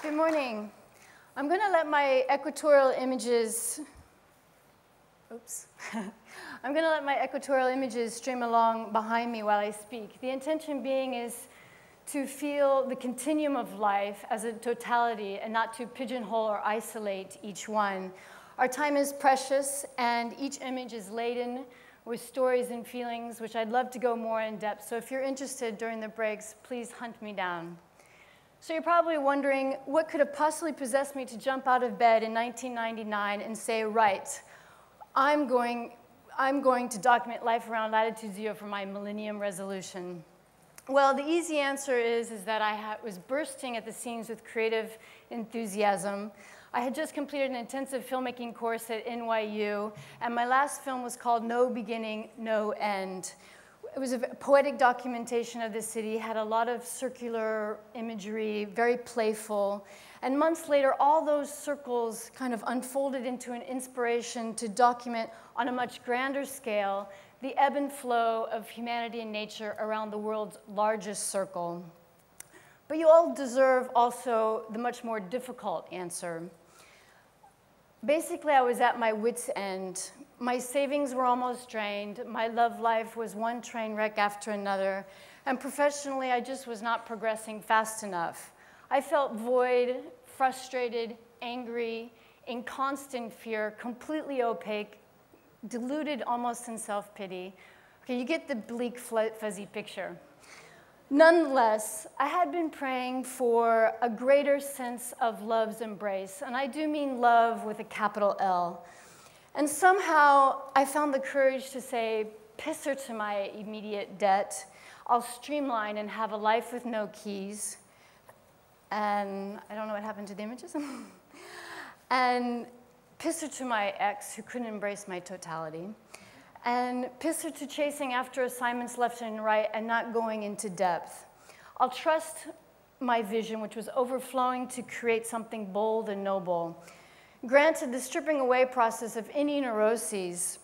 Good morning. I'm going to let my equatorial images, I'm going to let my equatorial images stream along behind me while I speak. The intention being is to feel the continuum of life as a totality and not to pigeonhole or isolate each one. Our time is precious, and each image is laden with stories and feelings, which I'd love to go more in depth. So if you're interested during the breaks, please hunt me down. So you're probably wondering, what could have possibly possessed me to jump out of bed in 1999 and say, right, I'm going to document life around latitude zero for my millennium resolution? Well, the easy answer is that I was bursting at the seams with creative enthusiasm. I had just completed an intensive filmmaking course at NYU, and my last film was called No Beginning, No End. It was a poetic documentation of the city, had a lot of circular imagery, very playful. And months later, all those circles kind of unfolded into an inspiration to document on a much grander scale the ebb and flow of humanity and nature around the world's largest circle. But you all deserve also the much more difficult answer. Basically, I was at my wit's end. My savings were almost drained. My love life was one train wreck after another. And professionally, I just was not progressing fast enough. I felt void, frustrated, angry, in constant fear, completely opaque, deluded almost in self-pity. Okay, you get the bleak, fuzzy picture. Nonetheless, I had been praying for a greater sense of love's embrace, and I do mean love with a capital L. And somehow, I found the courage to say, piss her to my immediate debt. I'll streamline and have a life with no keys. And I don't know what happened to the images. And piss her to my ex, who couldn't embrace my totality. And piss her to chasing after assignments left and right and not going into depth. I'll trust my vision, which was overflowing to create something bold and noble. Granted, the stripping away process of any neuroses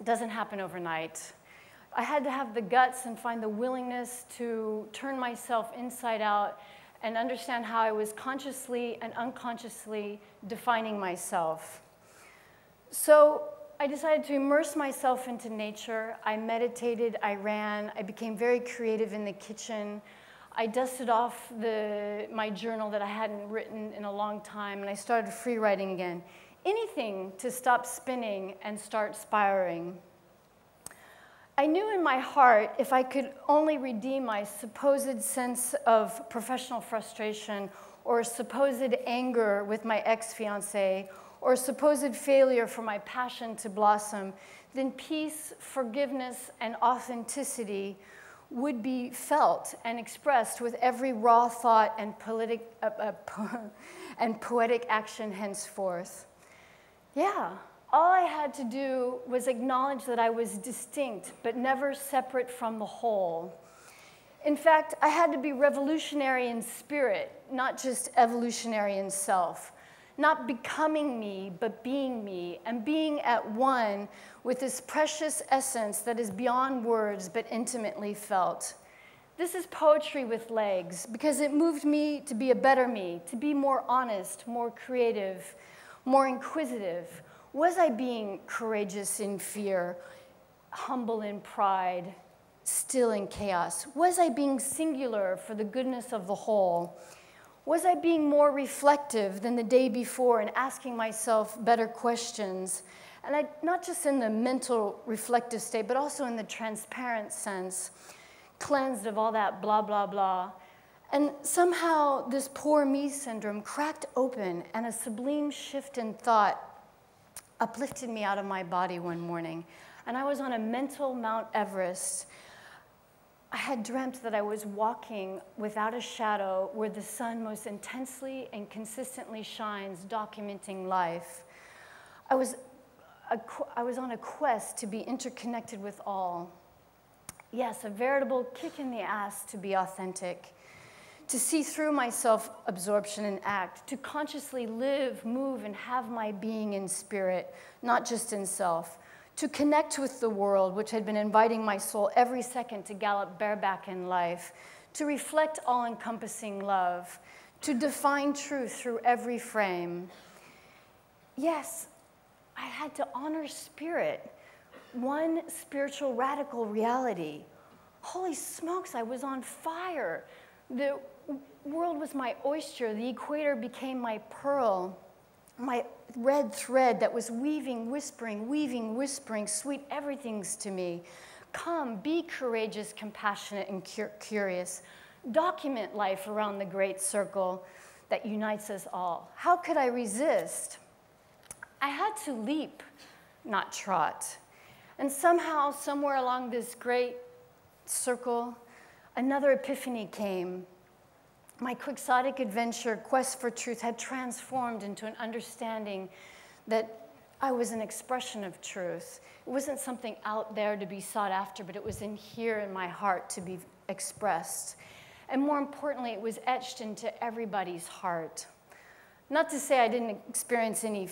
doesn't happen overnight. I had to have the guts and find the willingness to turn myself inside out and understand how I was consciously and unconsciously defining myself. So I decided to immerse myself into nature. I meditated, I ran, I became very creative in the kitchen. I dusted off my journal that I hadn't written in a long time, and I started free writing again. Anything to stop spinning and start spiraling. I knew in my heart, if I could only redeem my supposed sense of professional frustration or supposed anger with my ex-fiancé, or supposed failure for my passion to blossom, then peace, forgiveness, and authenticity would be felt and expressed with every raw thought and poetic action henceforth. Yeah, all I had to do was acknowledge that I was distinct, but never separate from the whole. In fact, I had to be revolutionary in spirit, not just evolutionary in self. Not becoming me, but being me, and being at one with this precious essence that is beyond words, but intimately felt. This is poetry with legs, because it moved me to be a better me, to be more honest, more creative, more inquisitive. Was I being courageous in fear, humble in pride, still in chaos? Was I being singular for the goodness of the whole? Was I being more reflective than the day before and asking myself better questions? And not just in the mental reflective state, but also in the transparent sense, cleansed of all that blah, blah, blah. And somehow this poor me syndrome cracked open, and a sublime shift in thought uplifted me out of my body one morning. And I was on a mental Mount Everest. I had dreamt that I was walking without a shadow where the sun most intensely and consistently shines, documenting life. I was on a quest to be interconnected with all. Yes, a veritable kick in the ass to be authentic, to see through my self-absorption and act, to consciously live, move, and have my being in spirit, not just in self. To connect with the world, which had been inviting my soul every second to gallop bareback in life, to reflect all-encompassing love, to define truth through every frame. Yes, I had to honor spirit, one spiritual radical reality. Holy smokes, I was on fire. The world was my oyster. The equator became my pearl, my red thread that was weaving, whispering sweet everythings to me. Come, be courageous, compassionate, and curious. Document life around the great circle that unites us all. How could I resist? I had to leap, not trot. And somehow, somewhere along this great circle, another epiphany came. My quixotic adventure, quest for truth, had transformed into an understanding that I was an expression of truth. It wasn't something out there to be sought after, but it was in here in my heart to be expressed. And more importantly, it was etched into everybody's heart. Not to say I didn't experience any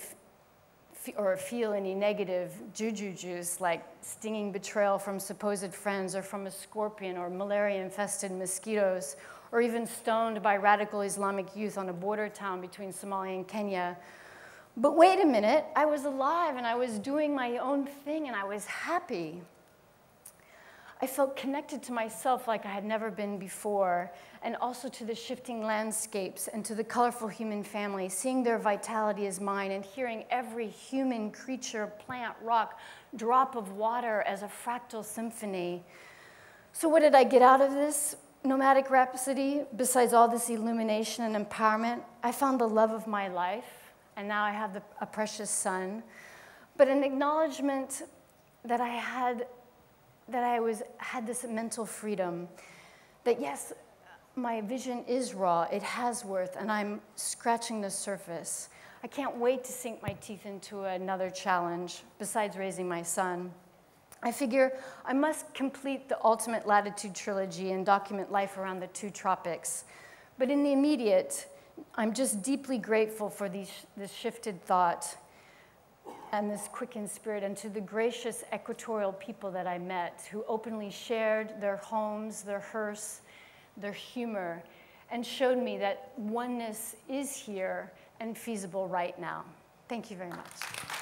or feel any negative juju juice like stinging betrayal from supposed friends or from a scorpion or malaria-infested mosquitoes or even stoned by radical Islamic youth on a border town between Somalia and Kenya. But wait a minute, I was alive and I was doing my own thing and I was happy. I felt connected to myself like I had never been before, and also to the shifting landscapes and to the colorful human family, seeing their vitality as mine and hearing every human creature, plant, rock, drop of water as a fractal symphony. So what did I get out of this nomadic rhapsody? Besides all this illumination and empowerment, I found the love of my life, and now I have a precious son, but an acknowledgement that I had this mental freedom, that yes, my vision is raw, it has worth, and I'm scratching the surface. I can't wait to sink my teeth into another challenge, besides raising my son. I figure I must complete the ultimate latitude trilogy and document life around the two tropics. But in the immediate, I'm just deeply grateful for this shifted thought and this quickened spirit, and to the gracious equatorial people that I met who openly shared their homes, their hearse, their humor, and showed me that oneness is here and feasible right now. Thank you very much.